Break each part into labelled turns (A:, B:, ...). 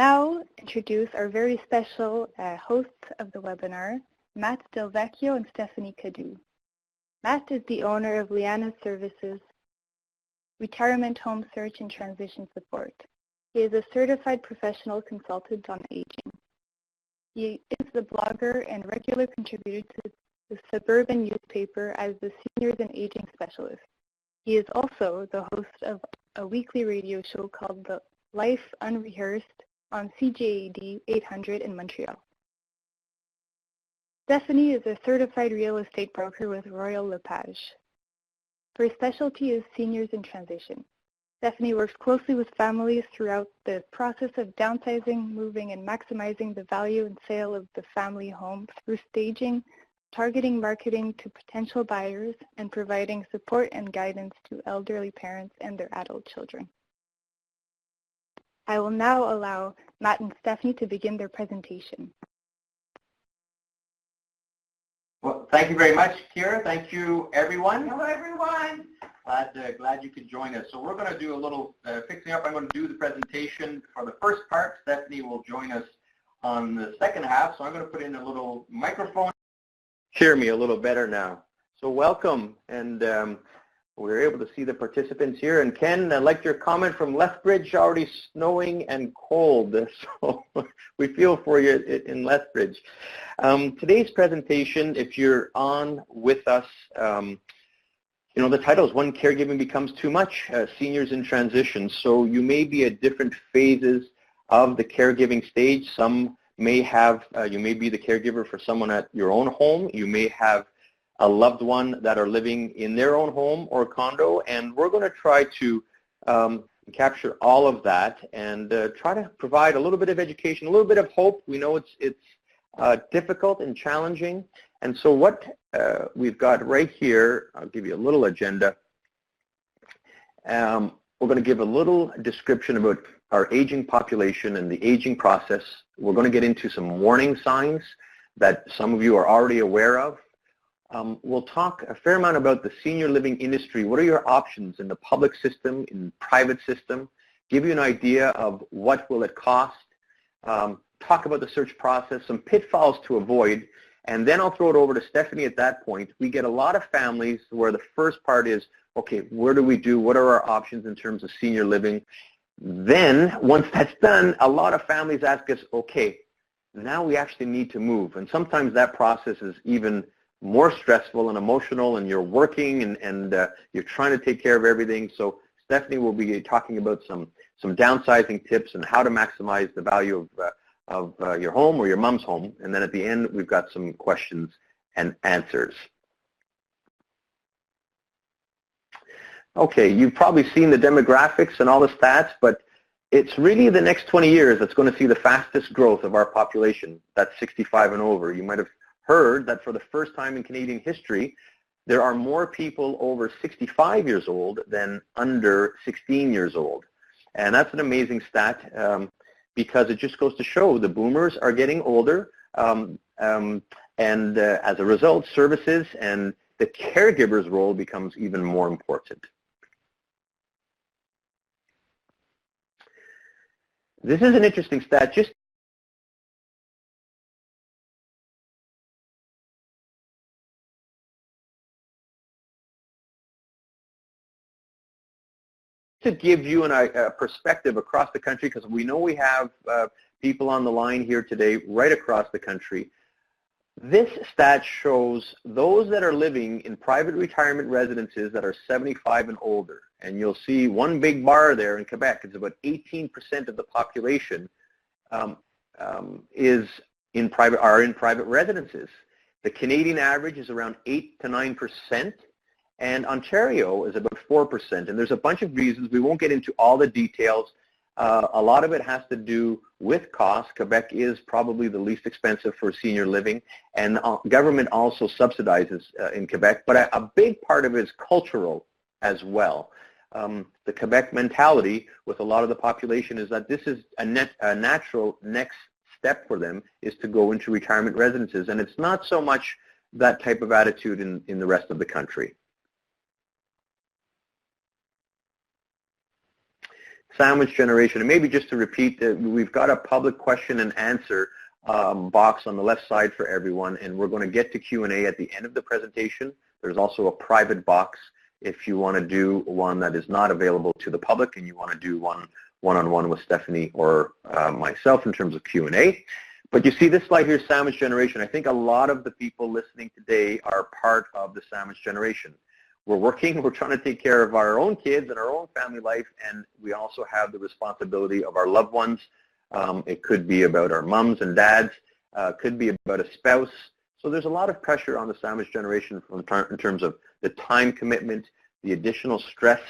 A: now introduce our very special hosts of the webinar, Matt Vecchio and Stefanie Cadu. Matt is the owner of Liana Services, Retirement Home Search and Transition Support. He is a certified professional consultant on aging. He is the blogger and regular contributor to the suburban newspaper as the Seniors and Aging Specialist. He is also the host of a weekly radio show called The Life Unrehearsed on CJAD 800 in Montreal. Stefanie is a certified real estate broker with Royal LePage. Her specialty is seniors in transition. Stefanie works closely with families throughout the process of downsizing, moving, and maximizing the value and sale of the family home through staging, targeting marketing to potential buyers, and providing support and guidance to elderly parents and their adult children. I will now allow Matt and Stefanie to begin their presentation.
B: Well, thank you very much, Kira. Thank you, everyone. Hello, everyone. Glad you could join us. So we're going to do a little fixing up. I'm going to do the presentation for the first part. Stefanie will join us on the second half. So I'm going to put in a little microphone. Hear me a little better now. So welcome, and we're able to see the participants here. And Ken, I liked your comment from Lethbridge, already snowing and cold. So we feel for you in Lethbridge. Today's presentation, if you're on with us, you know, the title is When Caregiving Becomes Too Much, Seniors in Transition. So you may be at different phases of the caregiving stage. Some may have, you may be the caregiver for someone at your own home. You may have a loved one that are living in their own home or condo, and we're going to try to capture all of that and try to provide a little bit of education, a little bit of hope. We know it's difficult and challenging, and so what we've got right here, I'll give you a little agenda. We're going to give a little description about our aging population and the aging process. We're going to get into some warning signs that some of you are already aware of. We'll talk a fair amount about the senior living industry. What are your options in the public system, in the private system? Give you an idea of what will it cost. Talk about the search process, some pitfalls to avoid, and then I'll throw it over to Stefanie at that point. We get a lot of families where the first part is, okay, where do we do? What are our options in terms of senior living? Then, once that's done, a lot of families ask us, okay, now we actually need to move. And sometimes that process is even more stressful and emotional, and you're working and you're trying to take care of everything. So Stefanie will be talking about some downsizing tips and how to maximize the value of your home or your mom's home. And then at the end, we've got some questions and answers. Okay, you've probably seen the demographics and all the stats, but it's really the next 20 years that's going to see the fastest growth of our population. That's 65 and over. You might have heard that for the first time in Canadian history, there are more people over 65 years old than under 16 years old. And that's an amazing stat because it just goes to show the boomers are getting older, and as a result, services and the caregiver's role becomes even more important. This is an interesting stat. Just to give you a perspective across the country, because we know we have people on the line here today right across the country. This stat shows those that are living in private retirement residences that are 75 and older. And you'll see one big bar there in Quebec. It's about 18% of the population are in private residences. The Canadian average is around 8 to 9%. And Ontario is about 4%. And there's a bunch of reasons. We won't get into all the details. A lot of it has to do with cost. Quebec is probably the least expensive for senior living. And government also subsidizes in Quebec. But a big part of it is cultural as well. The Quebec mentality with a lot of the population is that this is a natural next step for them is to go into retirement residences. And it's not so much that type of attitude in the rest of the country. sandwich generation. And maybe just to repeat, we've got a public question and answer box on the left side for everyone, and we're going to get to Q&A at the end of the presentation. There's also a private box if you want to do one that is not available to the public and you want to do one-on-one with Stefanie or myself in terms of Q&A. But you see this slide here, sandwich generation. I think a lot of the people listening today are part of the sandwich generation. We're trying to take care of our own kids and our own family life, and we also have the responsibility of our loved ones. It could be about our moms and dads, could be about a spouse. So there's a lot of pressure on the sandwich generation in terms of the time commitment, the additional stress,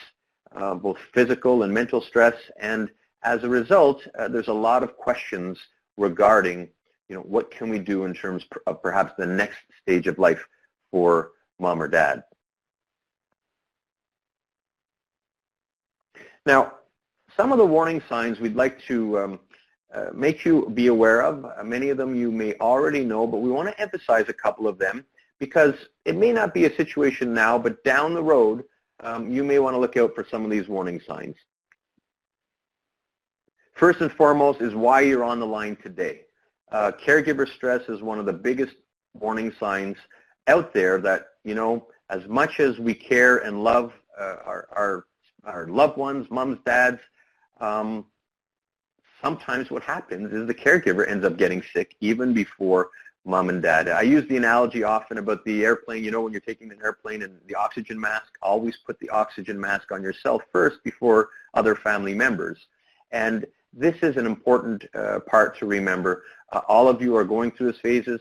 B: both physical and mental stress, and as a result, there's a lot of questions regarding, what can we do in terms of perhaps the next stage of life for mom or dad. Now, some of the warning signs we'd like to make you be aware of. Many of them you may already know, but we want to emphasize a couple of them because it may not be a situation now, but down the road, you may want to look out for some of these warning signs. First and foremost is why you're on the line today. Caregiver stress is one of the biggest warning signs out there that, as much as we care and love our loved ones, moms, dads, sometimes what happens is the caregiver ends up getting sick even before mom and dad. I use the analogy often about the airplane. When you're taking an airplane and the oxygen mask, always put the oxygen mask on yourself first before other family members. And this is an important part to remember. All of you are going through these phases.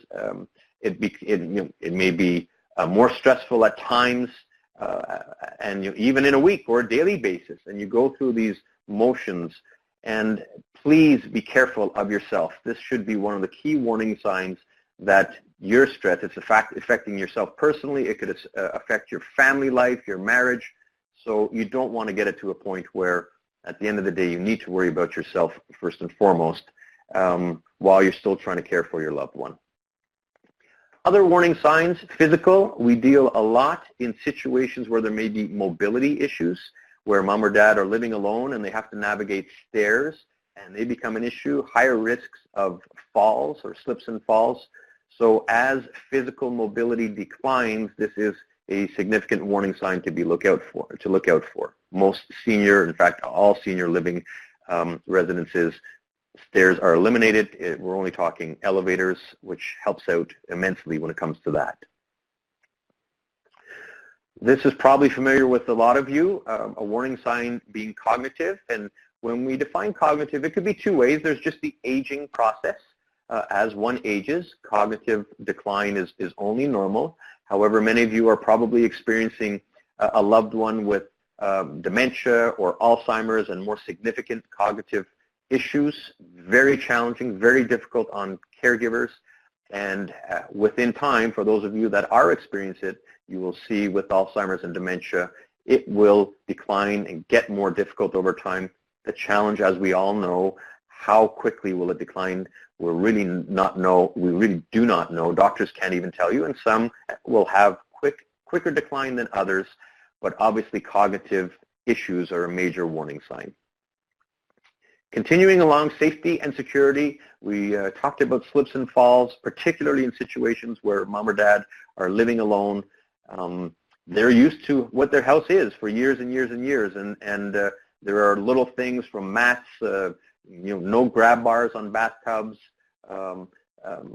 B: It may be more stressful at times, and even in a week or a daily basis, and you go through these motions. And please be careful of yourself. This should be one of the key warning signs that your stress, it's affecting yourself personally. It could affect your family life, your marriage. So you don't want to get it to a point where at the end of the day you need to worry about yourself first and foremost while you're still trying to care for your loved one. Other warning signs, physical. We deal a lot in situations where there may be mobility issues, where mom or dad are living alone and they have to navigate stairs and they become an issue, higher risks of falls or slips and falls. So as physical mobility declines, this is a significant warning sign to look out for. Most senior, in fact, all senior living residences, stairs are eliminated. We're only talking elevators, which helps out immensely when it comes to that. This is probably familiar with a lot of you, a warning sign being cognitive. And when we define cognitive, it could be two ways. There's just the aging process. As one ages, cognitive decline is only normal. However, many of you are probably experiencing a loved one with dementia or Alzheimer's and more significant cognitive issues. Very challenging, very difficult on caregivers. And within time, for those of you that are experiencing it, you will see with Alzheimer's and dementia, it will decline and get more difficult over time. The challenge, as we all know, how quickly will it decline? We really do not know. Doctors can't even tell you, and some will have quicker decline than others, but obviously cognitive issues are a major warning sign. Continuing along, safety and security, we talked about slips and falls, particularly in situations where mom or dad are living alone. They're used to what their house is for years and years and years, and there are little things from mats, no grab bars on bathtubs, a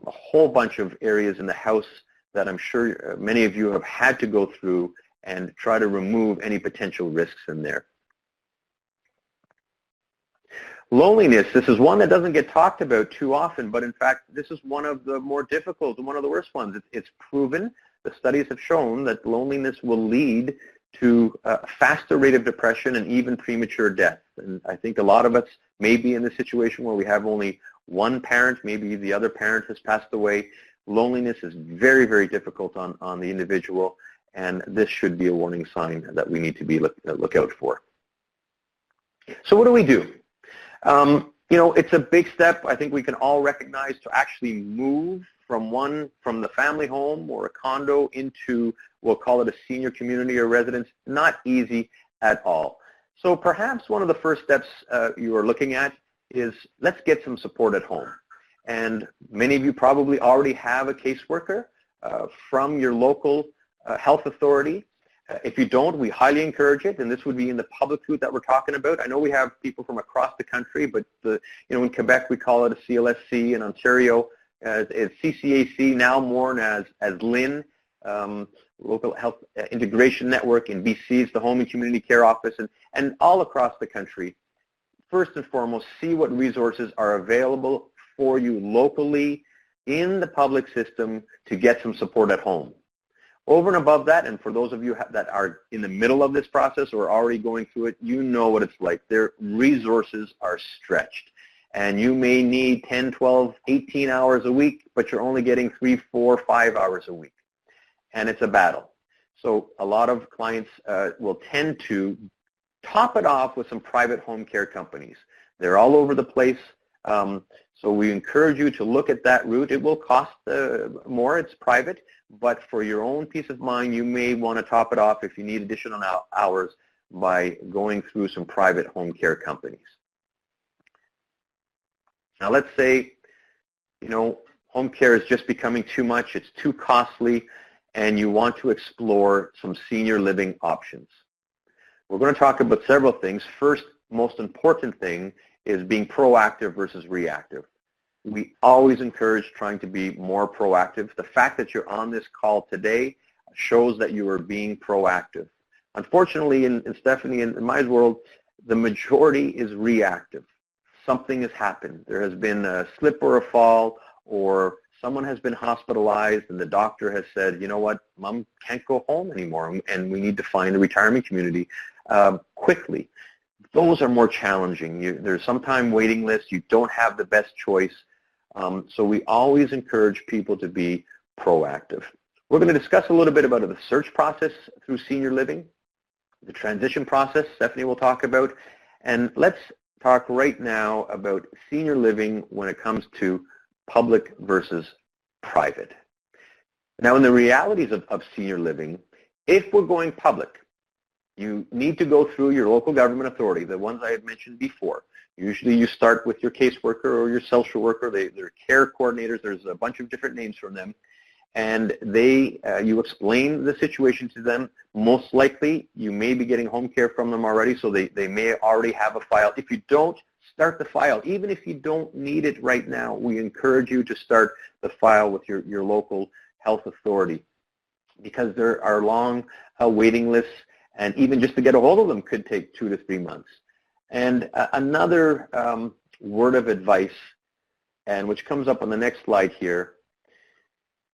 B: whole bunch of areas in the house that I'm sure many of you have had to go through and try to remove any potential risks in there. Loneliness, this is one that doesn't get talked about too often, but in fact, this is one of the more difficult and one of the worst ones. It's proven, the studies have shown that loneliness will lead to a faster rate of depression and even premature death. And I think a lot of us may be in the situation where we have only one parent, maybe the other parent has passed away. Loneliness is very, very difficult on the individual, and this should be a warning sign that we need to look out for. So what do we do? It's a big step. I think we can all recognize to actually move from the family home or a condo into, we'll call it a senior community or residence, not easy at all. So perhaps one of the first steps you are looking at is let's get some support at home. And many of you probably already have a caseworker from your local health authority. If you don't, we highly encourage it, and this would be in the public route that we're talking about. I know we have people from across the country, but in Quebec we call it a CLSC, in Ontario it's CCAC, now known as LIN, Local Health Integration Network. In BC it's the Home and Community Care Office, and all across the country. First and foremost, see what resources are available for you locally in the public system to get some support at home. Over and above that, and for those of you that are in the middle of this process or already going through it, you know what it's like. Their resources are stretched. And you may need 10, 12, 18 hours a week, but you're only getting 3, 4, 5 hours a week. And it's a battle. So a lot of clients will tend to top it off with some private home care companies. They're all over the place. So we encourage you to look at that route. It will cost more, it's private, but for your own peace of mind, you may want to top it off if you need additional hours by going through some private home care companies. Now let's say, home care is just becoming too much, it's too costly, and you want to explore some senior living options. We're going to talk about several things. First, most important thing is being proactive versus reactive. We always encourage trying to be more proactive. The fact that you're on this call today shows that you are being proactive. Unfortunately, in Stefanie and in my world, the majority is reactive. Something has happened. There has been a slip or a fall, or someone has been hospitalized and the doctor has said, you know what, mom can't go home anymore and we need to find a retirement community quickly. Those are more challenging. There's sometimes waiting lists. You don't have the best choice. So we always encourage people to be proactive. We're going to discuss a little bit about the search process through senior living, the transition process Stefanie will talk about, and let's talk right now about senior living when it comes to public versus private. Now, in the realities of senior living, if we're going public, you need to go through your local government authority, the ones I had mentioned before. Usually you start with your caseworker or your social worker. They're care coordinators. There's a bunch of different names from them. And you explain the situation to them. Most likely, you may be getting home care from them already, so they may already have a file. If you don't, start the file. Even if you don't need it right now, we encourage you to start the file with your local health authority, because there are long waiting lists, and even just to get a hold of them could take 2 to 3 months. And another word of advice, and which comes up on the next slide here,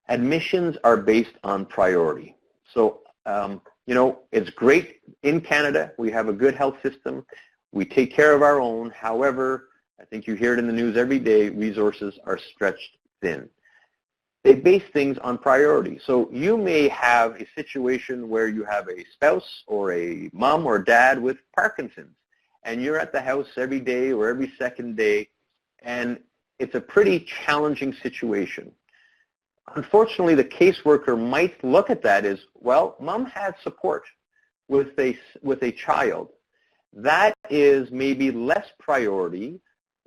B: admissions are based on priority. So, it's great in Canada. We have a good health system. We take care of our own. However, I think you hear it in the news every day, resources are stretched thin. They base things on priority. So you may have a situation where you have a spouse or a mom or dad with Parkinson's, and you're at the house every day or every second day, and it's a pretty challenging situation. Unfortunately, the caseworker might look at that as, well, mom had support with a child. That is maybe less priority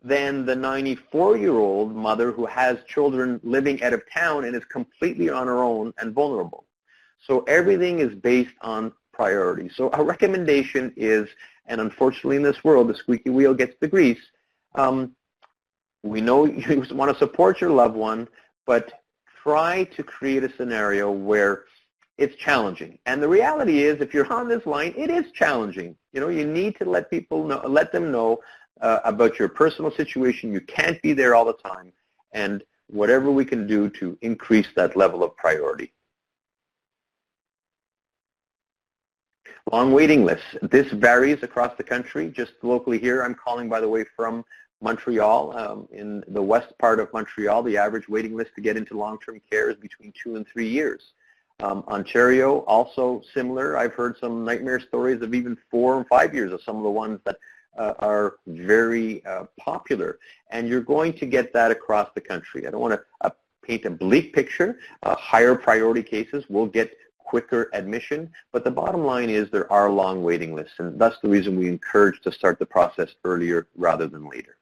B: than the 94-year-old mother who has children living out of town and is completely on her own and vulnerable. So everything is based on priority. So our recommendation is, and unfortunately in this world, the squeaky wheel gets the grease. We know you want to support your loved one, but try to create a scenario where it's challenging. And the reality is, if you're on this line, it is challenging. You need to let them know about your personal situation. You can't be there all the time, and whatever we can do to increase that level of priority. Long waiting lists. This varies across the country. Just locally here, I'm calling, by the way, from Montreal. In the west part of Montreal, the average waiting list to get into long-term care is between 2 and 3 years. Ontario, also similar. I've heard some nightmare stories of even 4 and 5 years of some of the ones that are very popular. And you're going to get that across the country. I don't want to paint a bleak picture. Higher priority cases will get quicker admission, but the bottom line is there are long waiting lists, and that's the reason we encourage to start the process earlier rather than later.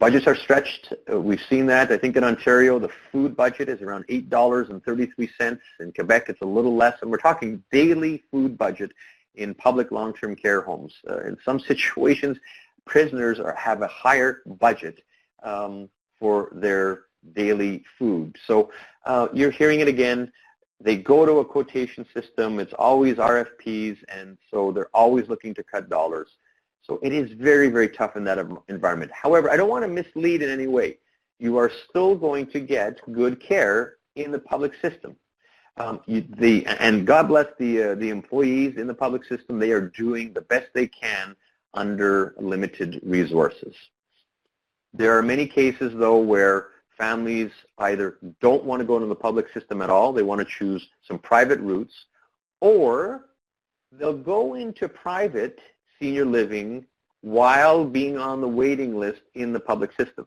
B: Budgets are stretched. We've seen that. I think in Ontario, the food budget is around $8.33. In Quebec, it's a little less, and we're talking daily food budget in public long-term care homes. In some situations, prisoners have a higher budget for their daily food. So you're hearing it again. They go to a quotation system. It's always RFPs, and so they're always looking to cut dollars. So it is very, very tough in that environment. However, I don't want to mislead in any way. You are still going to get good care in the public system. And God bless the employees in the public system. They are doing the best they can under limited resources. There are many cases, though, where families either don't want to go into the public system at all, they want to choose some private routes, or they'll go into private senior living while being on the waiting list in the public system.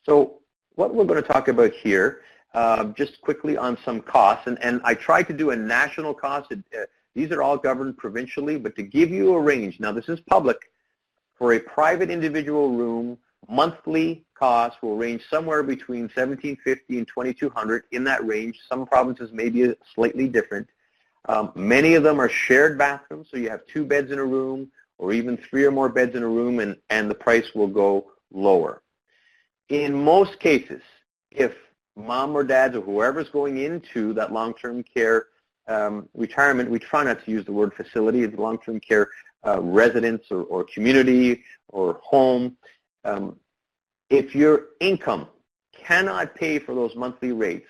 B: So what we're going to talk about here, just quickly on some costs, and I tried to do a national cost. These are all governed provincially, but to give you a range, now this is public, for a private individual room, monthly costs will range somewhere between $1,750 and $2,200, in that range. Some provinces may be slightly different. Many of them are shared bathrooms, so you have 2 beds in a room or even 3 or more beds in a room, and the price will go lower. In most cases, if mom or dad or whoever's going into that long-term care retirement, we try not to use the word facility, it's long-term care residence or community or home. If your income cannot pay for those monthly rates,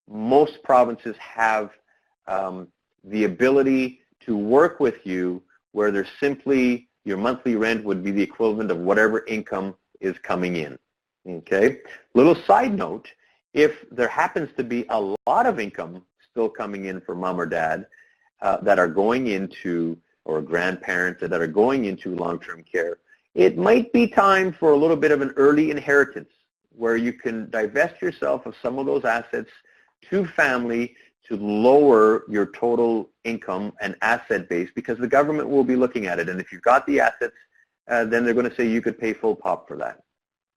B: most provinces have the ability to work with you where there's simply your monthly rent would be the equivalent of whatever income is coming in. Okay? Little side note, if there happens to be a lot of income still coming in for mom or dad that are going into, or grandparents that are going into long-term care, it might be time for a little bit of an early inheritance where you can divest yourself of some of those assets to family to lower your total income and asset base, because the government will be looking at it. And if you've got the assets, then they're going to say you could pay full pop for that.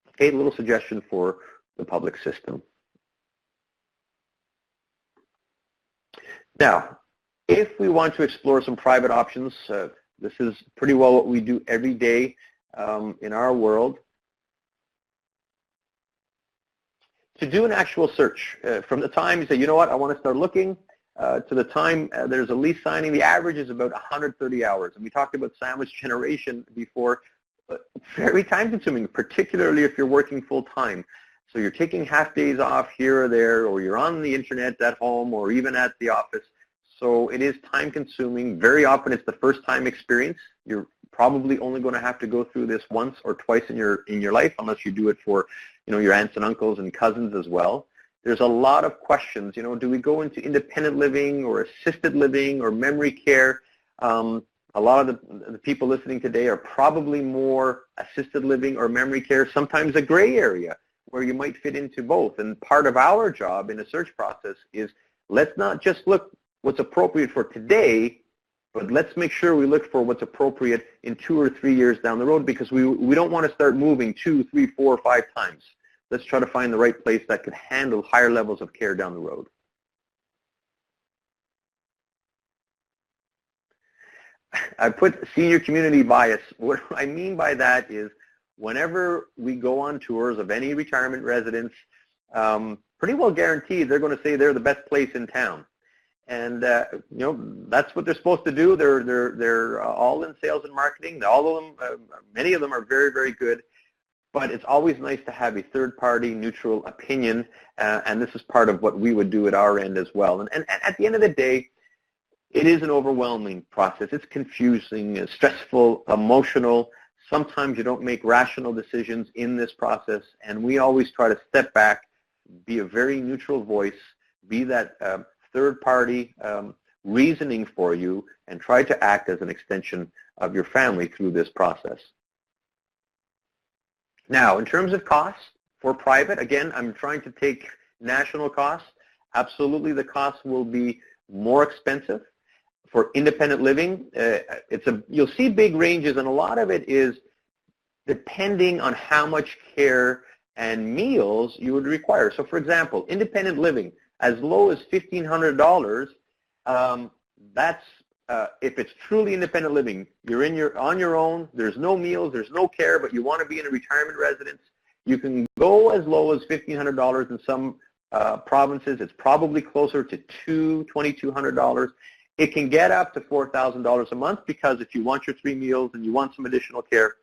B: Okay, a little suggestion for the public system. Now, if we want to explore some private options, this is pretty well what we do every day in our world. To do an actual search, from the time you say, you know what, I want to start looking, to the time there's a lease signing, the average is about 130 hours. And we talked about sandwich generation before, very time consuming, particularly if you're working full time. So you're taking half days off here or there, or you're on the internet at home or even at the office. So it is time consuming. Very often it's the first time experience. You're probably only going to have to go through this once or twice in your life, unless you do it for, you know, your aunts and uncles and cousins as well. There's a lot of questions. You know, do we go into independent living or assisted living or memory care? A lot of the people listening today are probably more assisted living or memory care, sometimes a gray area where you might fit into both. And part of our job in the search process is, let's not just look what's appropriate for today, but let's make sure we look for what's appropriate in 2 or 3 years down the road, because we don't want to start moving 2, 3, 4, 5 times. Let's try to find the right place that could handle higher levels of care down the road. I put senior community bias. What I mean by that is, whenever we go on tours of any retirement residence, pretty well guaranteed they're going to say they're the best place in town. And you know, that's what they're supposed to do. They're all in sales and marketing. All of them, many of them are very, very good. But it's always nice to have a third-party neutral opinion, and this is part of what we would do at our end as well. And at the end of the day, it is an overwhelming process. It's confusing, stressful, emotional. Sometimes you don't make rational decisions in this process, and we always try to step back, be a very neutral voice, be that third-party reasoning for you, and try to act as an extension of your family through this process. Now, in terms of costs for private, again, I'm trying to take national costs. absolutely the cost will be more expensive. For independent living, you'll see big ranges, and a lot of it is depending on how much care and meals you would require. So for example, independent living, as low as $1,500, that's if it's truly independent living, you're on your own, there's no meals, there's no care, but you want to be in a retirement residence, you can go as low as $1,500 in some provinces. It's probably closer to $2,200. It can get up to $4,000 a month, because if you want your 3 meals and you want some additional care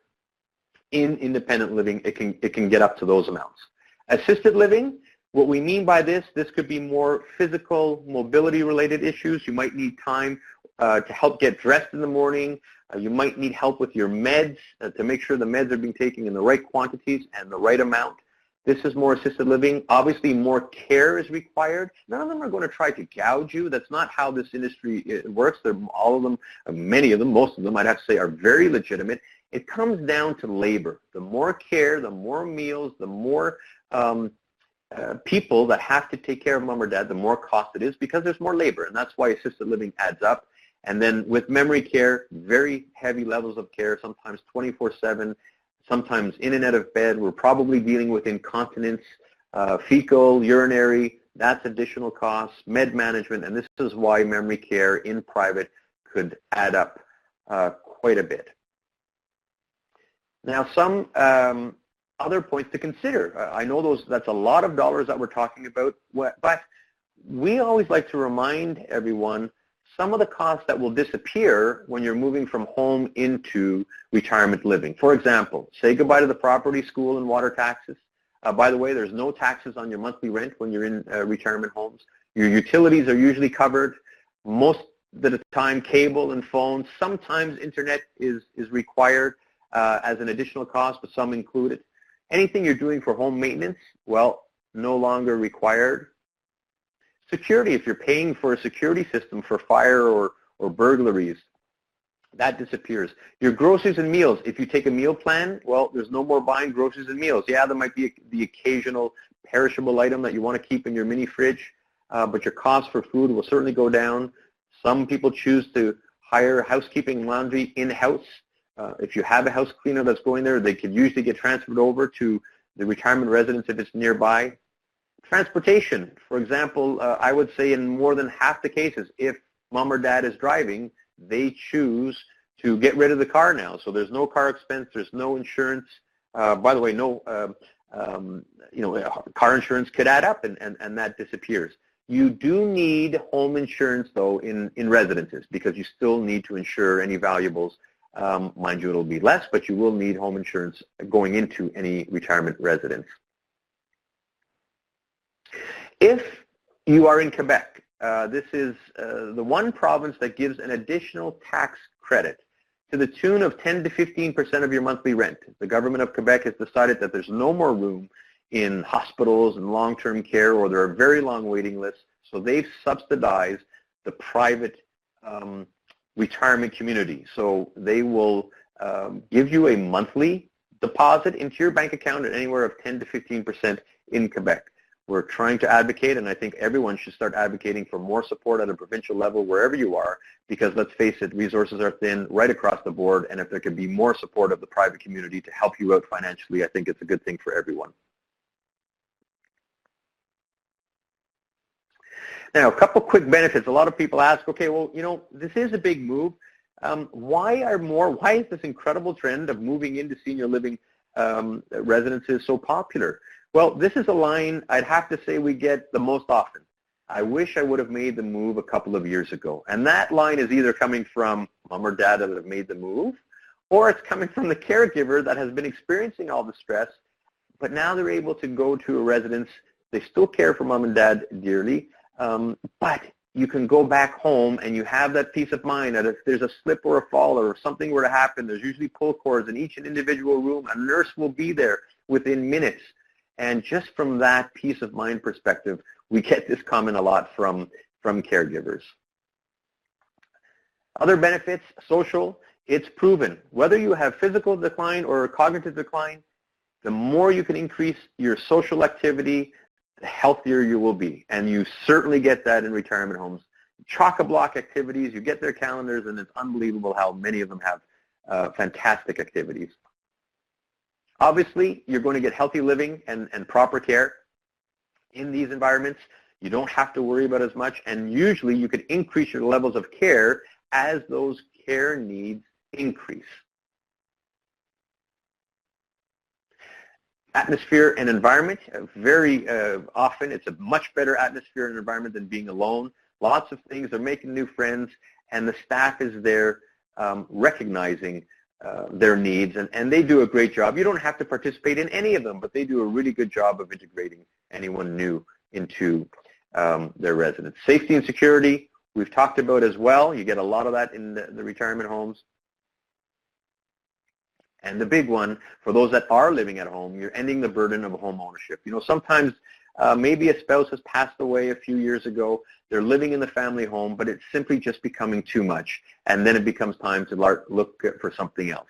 B: in independent living, it can get up to those amounts. Assisted living, what we mean by this could be more physical, mobility-related issues. You might need time to help get dressed in the morning. You might need help with your meds to make sure the meds are being taken in the right quantities and the right amount. This is more assisted living. Obviously, more care is required. None of them are going to try to gouge you. That's not how this industry works. All of them, many of them, most of them, I'd have to say, are very legitimate. It comes down to labor. The more care, the more meals, the more people that have to take care of mom or dad, the more cost it is, because there's more labor, and that's why assisted living adds up. And then with memory care, very heavy levels of care, sometimes 24/7, sometimes in and out of bed. We're probably dealing with incontinence, fecal, urinary. That's additional costs, med management, and this is why memory care in private could add up quite a bit. Now, some other points to consider. I know that's a lot of dollars that we're talking about, but we always like to remind everyone some of the costs that will disappear when you're moving from home into retirement living. For example, say goodbye to the property, school, and water taxes. By the way, there's no taxes on your monthly rent when you're in retirement homes. Your utilities are usually covered. Most of the time, cable and phone. Sometimes internet is required as an additional cost, but some included. Anything you're doing for home maintenance, well, no longer required. Security, if you're paying for a security system for fire or burglaries, that disappears. Your groceries and meals, if you take a meal plan, well, there's no more buying groceries and meals. Yeah, there might be the occasional perishable item that you want to keep in your mini fridge, but your cost for food will certainly go down. Some people choose to hire housekeeping laundry in-house. If you have a house cleaner that's going there, they could usually get transferred over to the retirement residence if it's nearby. Transportation, for example, I would say in more than half the cases, if mom or dad is driving, they choose to get rid of the car now. So there's no car expense, there's no insurance. By the way, car insurance could add up, and that disappears. You do need home insurance, though, in residences, because you still need to insure any valuables. Mind you, it'll be less, but you will need home insurance going into any retirement residence. If you are in Quebec, this is the one province that gives an additional tax credit to the tune of 10 to 15% of your monthly rent. The government of Quebec has decided that there's no more room in hospitals and long-term care, or there are very long waiting lists, so they've subsidized the private retirement community. So they will give you a monthly deposit into your bank account at anywhere of 10 to 15% in Quebec. We're trying to advocate, and I think everyone should start advocating for more support at a provincial level wherever you are, because let's face it, resources are thin right across the board, and if there can be more support of the private community to help you out financially, I think it's a good thing for everyone. Now, a couple quick benefits. A lot of people ask, okay, well, this is a big move. Why is this incredible trend of moving into senior living residences so popular? Well, this is a line I'd have to say we get the most often. I wish I would have made the move a couple of years ago. And that line is either coming from mom or dad that have made the move, or it's coming from the caregiver that has been experiencing all the stress, but now they're able to go to a residence. They still care for mom and dad dearly, but you can go back home and you have that peace of mind that if there's a slip or a fall or something were to happen, there's usually pull cords in each individual room. A nurse will be there within minutes. And just from that peace of mind perspective, we get this comment a lot from caregivers. Other benefits, social, it's proven. Whether you have physical decline or cognitive decline, the more you can increase your social activity, the healthier you will be. And you certainly get that in retirement homes. Chock-a-block activities, you get their calendars, and it's unbelievable how many of them have fantastic activities. Obviously, you're going to get healthy living and proper care in these environments. You don't have to worry about as much, and usually you could increase your levels of care as those care needs increase. Atmosphere and environment, very often it's a much better atmosphere and environment than being alone. Lots of things, they're making new friends, and the staff is there recognizing their needs, and they do a great job. You don't have to participate in any of them, but they do a really good job of integrating anyone new into their residence. Safety and security, we've talked about as well. You get a lot of that in the retirement homes. And the big one, for those that are living at home, you're ending the burden of home ownership. You know, sometimes maybe a spouse has passed away a few years ago. They're living in the family home, but it's simply just becoming too much. And then it becomes time to look for something else.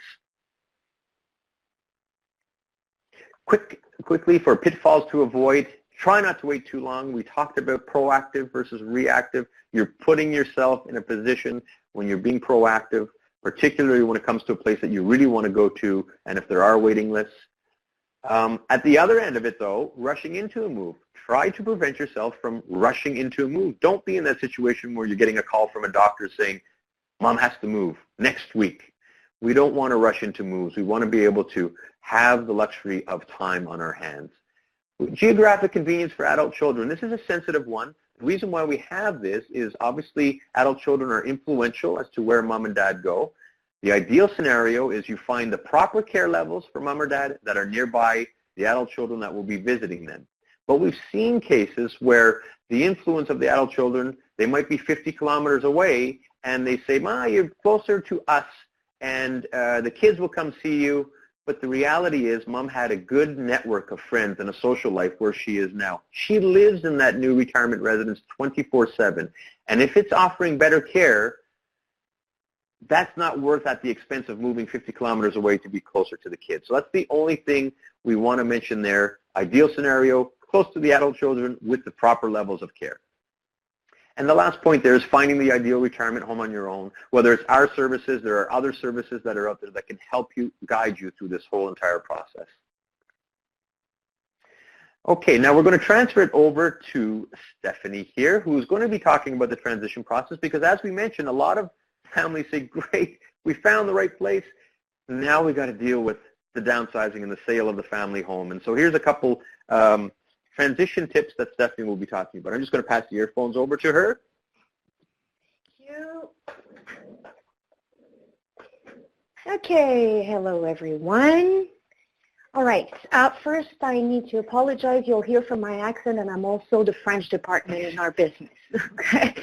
B: Quickly, for pitfalls to avoid, try not to wait too long. We talked about proactive versus reactive. You're putting yourself in a position when you're being proactive, particularly when it comes to a place that you really want to go to, and if there are waiting lists. At the other end of it, though, rushing into a move. Try to prevent yourself from rushing into a move. Don't be in that situation where you're getting a call from a doctor saying, Mom has to move next week. We don't want to rush into moves. We want to be able to have the luxury of time on our hands. Geographic convenience for adult children. This is a sensitive one. The reason why we have this is obviously adult children are influential as to where mom and dad go. The ideal scenario is you find the proper care levels for mom or dad that are nearby the adult children that will be visiting them. But we've seen cases where the influence of the adult children, they might be 50 kilometers away, and they say, Ma, you're closer to us, and the kids will come see you. But the reality is mom had a good network of friends and a social life where she is now. She lives in that new retirement residence 24/7. And if it's offering better care, that's not worth at the expense of moving 50 kilometers away to be closer to the kids. So that's the only thing we want to mention there. Ideal scenario, close to the adult children with the proper levels of care. And the last point there is finding the ideal retirement home on your own. Whether it's our services, there are other services that are out there that can help you, guide you through this whole entire process. Okay, now we're going to transfer it over to Stefanie here, who's going to be talking about the transition process, because as we mentioned, a lot of families say, great, we found the right place. Now we've got to deal with the downsizing and the sale of the family home. And so here's a couple transition tips that Stefanie will be talking about. I'm just going to pass the earphones over to her.
C: Thank you. Okay, hello everyone. All right, first I need to apologize. You'll hear from my accent, and I'm also the French department in our business. Okay,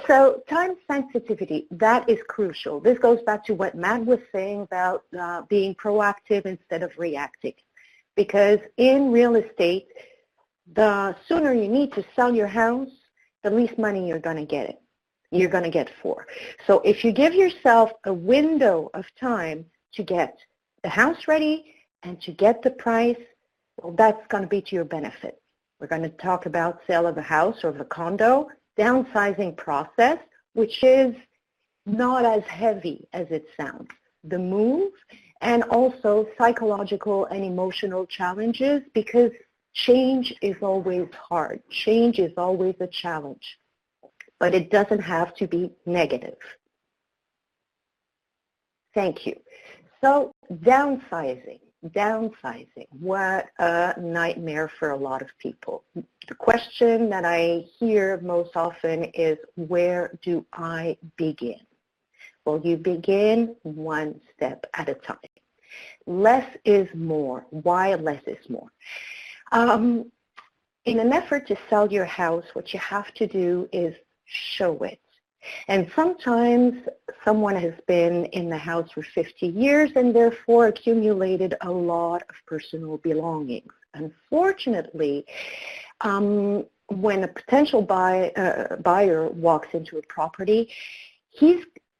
C: so time sensitivity, that is crucial. This goes back to what Matt was saying about being proactive instead of reactive. Because in real estate, the sooner you need to sell your house, the least money you're going to get it. You're going to get for. So if you give yourself a window of time to get the house ready and to get the price, well, that's going to be to your benefit. We're going to talk about sale of a house or of a condo, downsizing process, which is not as heavy as it sounds. The move, and also psychological and emotional challenges, because change is always hard. Change is always a challenge, but it doesn't have to be negative. Thank you. So downsizing, what a nightmare for a lot of people. The question that I hear most often is, where do I begin? Well, you begin one step at a time. Less is more. Why less is more? In an effort to sell your house, what you have to do is show it. And sometimes someone has been in the house for 50 years and therefore accumulated a lot of personal belongings. Unfortunately, when a potential buyer walks into a property,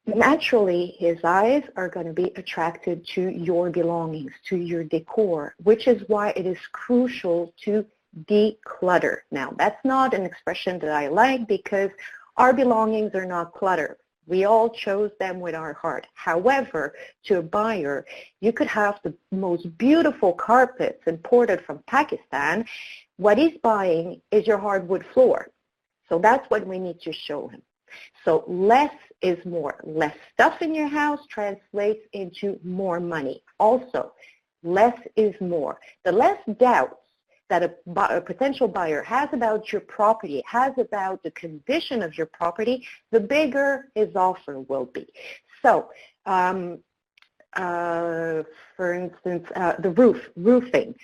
C: naturally his eyes are going to be attracted to your belongings, to your decor, which is why it is crucial to declutter. Now, that's not an expression that I like because our belongings are not clutter. We all chose them with our heart. However, to a buyer, you could have the most beautiful carpets imported from Pakistan. What he's buying is your hardwood floor. So that's what we need to show him. So less is more. Less stuff in your house translates into more money. Also, less is more. The less doubts that a potential buyer has about your property, has about the condition of your property, the bigger his offer will be. So, for instance, the roofing,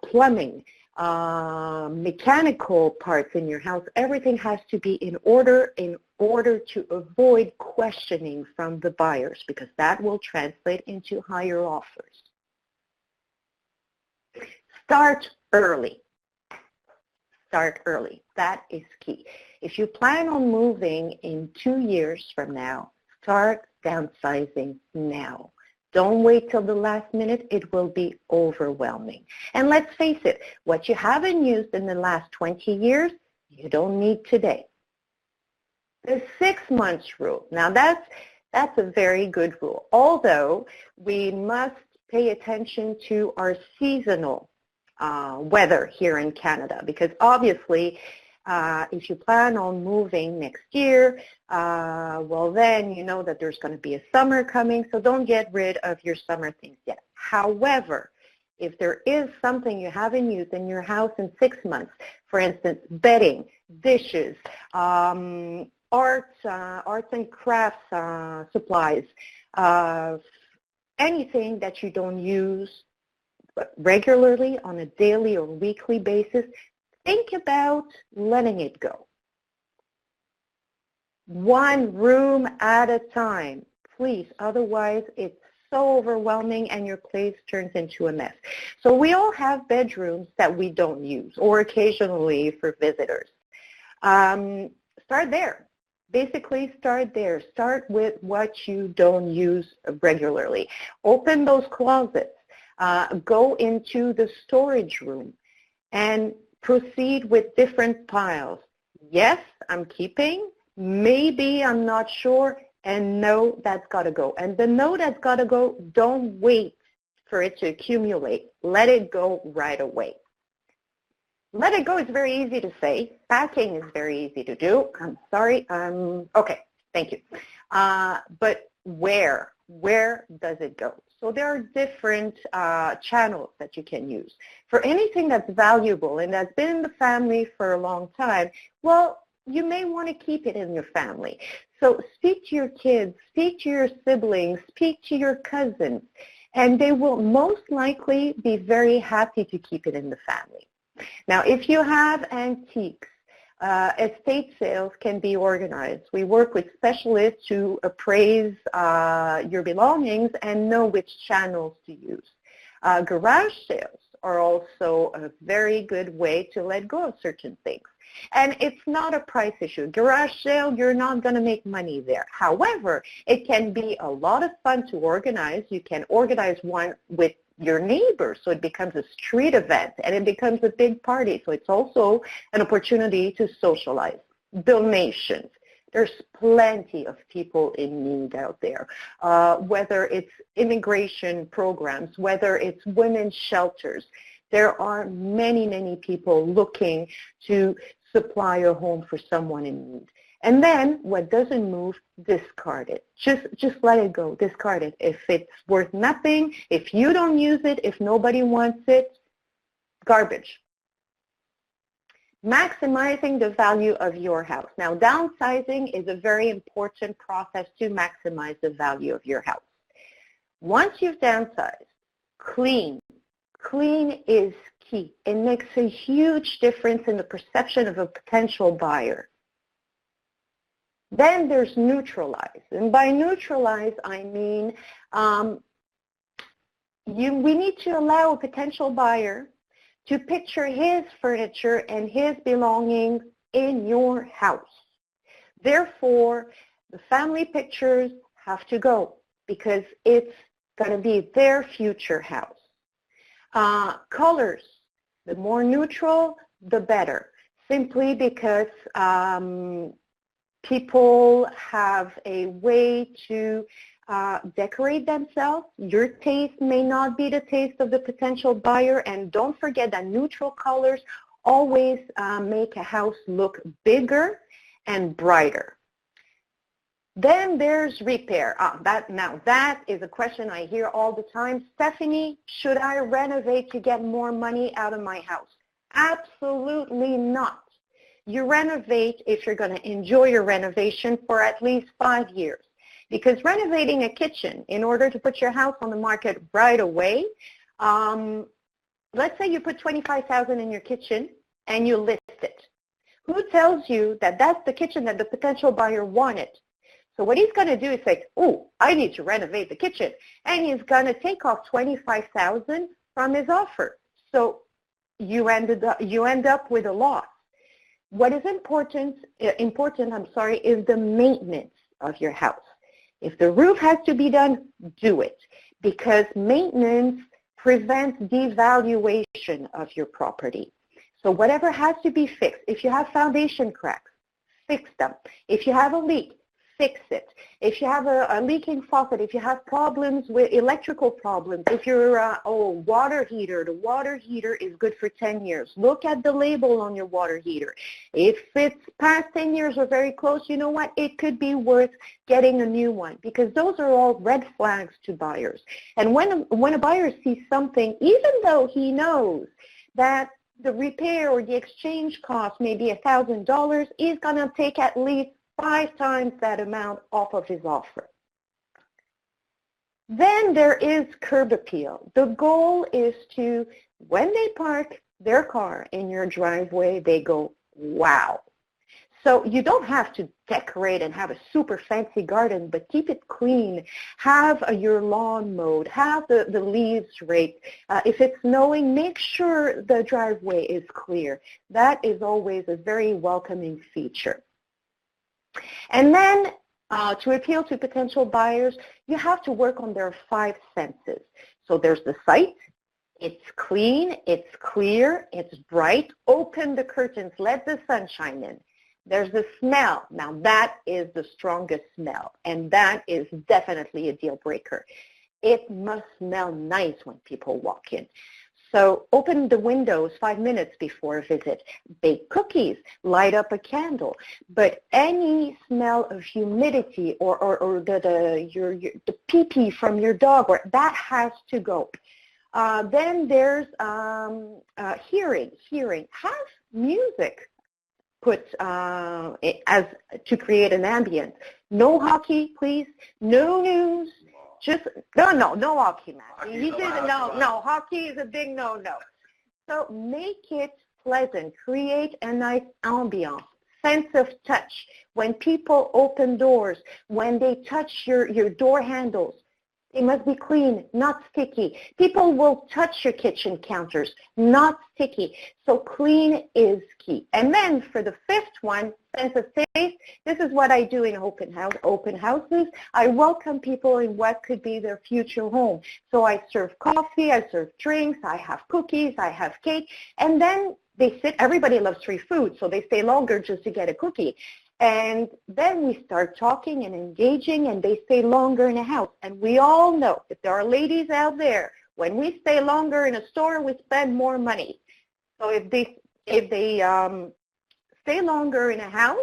C: plumbing, mechanical parts in your house, everything has to be in order to avoid questioning from the buyers, because that will translate into higher offers. Start early. Start early. That is key. If you plan on moving in 2 years from now, start downsizing now. Don't wait till the last minute. It will be overwhelming. And let's face it, what you haven't used in the last 20 years, you don't need today. The 6 months rule. Now that's a very good rule. Although we must pay attention to our seasonal weather here in Canada, because obviously if you plan on moving next year, well then you know that there's going to be a summer coming, so don't get rid of your summer things yet. However, if there is something you haven't used in your house in 6 months, for instance, bedding, dishes, arts and crafts supplies, anything that you don't use regularly on a daily or weekly basis, think about letting it go. One room at a time, please. Otherwise, it's so overwhelming and your place turns into a mess. So we all have bedrooms that we don't use, or occasionally for visitors. Start there. Basically, start there. Start with what you don't use regularly. Open those closets. Go into the storage room and proceed with different piles. Yes, I'm keeping. Maybe I'm not sure. And no, that's got to go. And the no that's got to go, don't wait for it to accumulate. Let it go right away. Let it go is very easy to say. Packing is very easy to do. I'm sorry. Okay, thank you. But where does it go? So there are different channels that you can use. For anything that's valuable and that's been in the family for a long time, well, you may want to keep it in your family. So speak to your kids, speak to your siblings, speak to your cousins, and they will most likely be very happy to keep it in the family. Now, if you have antiques, estate sales can be organized. We work with specialists to appraise your belongings and know which channels to use. Garage sales are also a very good way to let go of certain things. And it's not a price issue. Garage sale, you're not going to make money there. However, it can be a lot of fun to organize. You can organize one with your neighbors, so it becomes a street event and it becomes a big party. So it's also an opportunity to socialize. Donations. There's plenty of people in need out there, whether it's immigration programs, whether it's women's shelters. There are many, many people looking to supply a home for someone in need. And then what doesn't move, discard it. Just let it go. Discard it. If it's worth nothing, if you don't use it, if nobody wants it, garbage. Maximizing the value of your house. Now, downsizing is a very important process to maximize the value of your house. Once you've downsized, clean. Clean is key. It makes a huge difference in the perception of a potential buyer. Then there's neutralize. And by neutralize, I mean we need to allow a potential buyer to picture his furniture and his belongings in your house. Therefore, the family pictures have to go because it's going to be their future house. Colors. The more neutral, the better, simply because people have a way to decorate themselves. Your taste may not be the taste of the potential buyer, and don't forget that neutral colors always make a house look bigger and brighter. Then there's repair. Now that is a question I hear all the time. Stefanie, should I renovate to get more money out of my house? Absolutely not. You renovate if you're going to enjoy your renovation for at least 5 years. Because renovating a kitchen in order to put your house on the market right away, let's say you put $25,000 in your kitchen and you list it. Who tells you that that's the kitchen that the potential buyer wanted? So what he's going to do is say, oh, I need to renovate the kitchen. And he's going to take off $25,000 from his offer. So you end up with a loss. What is important, is the maintenance of your house. If the roof has to be done, do it. Because maintenance prevents devaluation of your property. So whatever has to be fixed, if you have foundation cracks, fix them. If you have a leak, fix it. If you have a leaking faucet, if you have problems with electrical problems, if you're water heater, the water heater is good for 10 years. Look at the label on your water heater. If it's past 10 years or very close, you know what? It could be worth getting a new one, because those are all red flags to buyers. And when a buyer sees something, even though he knows that the repair or the exchange cost may be $1,000, he's going to take at least 5 times that amount off of his offer. Then there is curb appeal. The goal is to, when they park their car in your driveway, they go, wow. So you don't have to decorate and have a super fancy garden, but keep it clean. Have your lawn mowed. Have the leaves raked. If it's snowing, make sure the driveway is clear. That is always a very welcoming feature. And then to appeal to potential buyers, you have to work on their 5 senses. So there's the sight. It's clean, it's clear, it's bright. Open the curtains, let the sun shine in. There's the smell. Now that is the strongest smell, and that is definitely a deal breaker. It must smell nice when people walk in. So open the windows 5 minutes before a visit. Bake cookies, light up a candle. But any smell of humidity or the pee-pee from your dog, or that has to go. Then there's hearing. Have music put to create an ambience. No hockey, please. No news. No hockey match. No, hockey is a big no-no. So make it pleasant. Create a nice ambiance, sense of touch. When people open doors, when they touch your door handles, they must be clean, not sticky. People will touch your kitchen counters, not sticky. So clean is key. And then for the 5th one, sense of taste, this is what I do in open houses. I welcome people in what could be their future home. So I serve coffee, I serve drinks, I have cookies, I have cake, and then they sit. Everybody loves free food, so they stay longer just to get a cookie. And then we start talking and engaging, and they stay longer in a house. And we all know that there are ladies out there, when we stay longer in a store, we spend more money. So if they stay longer in a house,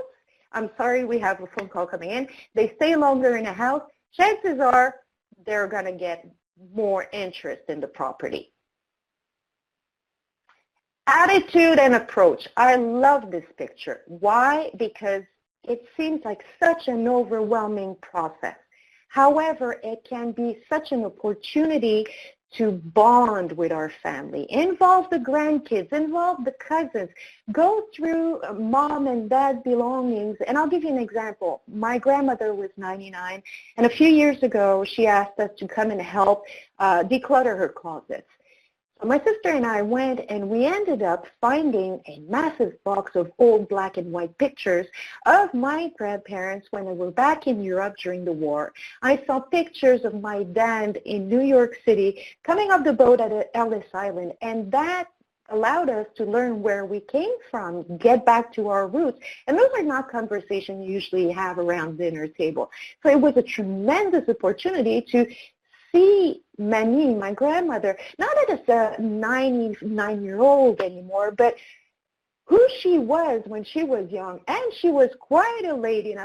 C: I'm sorry, we have a phone call coming in. They stay longer in a house, chances are they're going to get more interest in the property. Attitude and approach. I love this picture. Why? Because it seems like such an overwhelming process. However, it can be such an opportunity to bond with our family. Involve the grandkids, involve the cousins. Go through mom and dad belongings. And I'll give you an example. My grandmother was 99, and a few years ago, she asked us to come and help declutter her closets. My sister and I went, and we ended up finding a massive box of old black and white pictures of my grandparents when they were back in Europe during the war. I saw pictures of my dad in New York City coming off the boat at Ellis Island, and that allowed us to learn where we came from, get back to our roots. And those are not conversations you usually have around dinner table. So it was a tremendous opportunity to see Mani, my grandmother, not as a 99-year-old anymore, but who she was when she was young. And she was quite a lady. And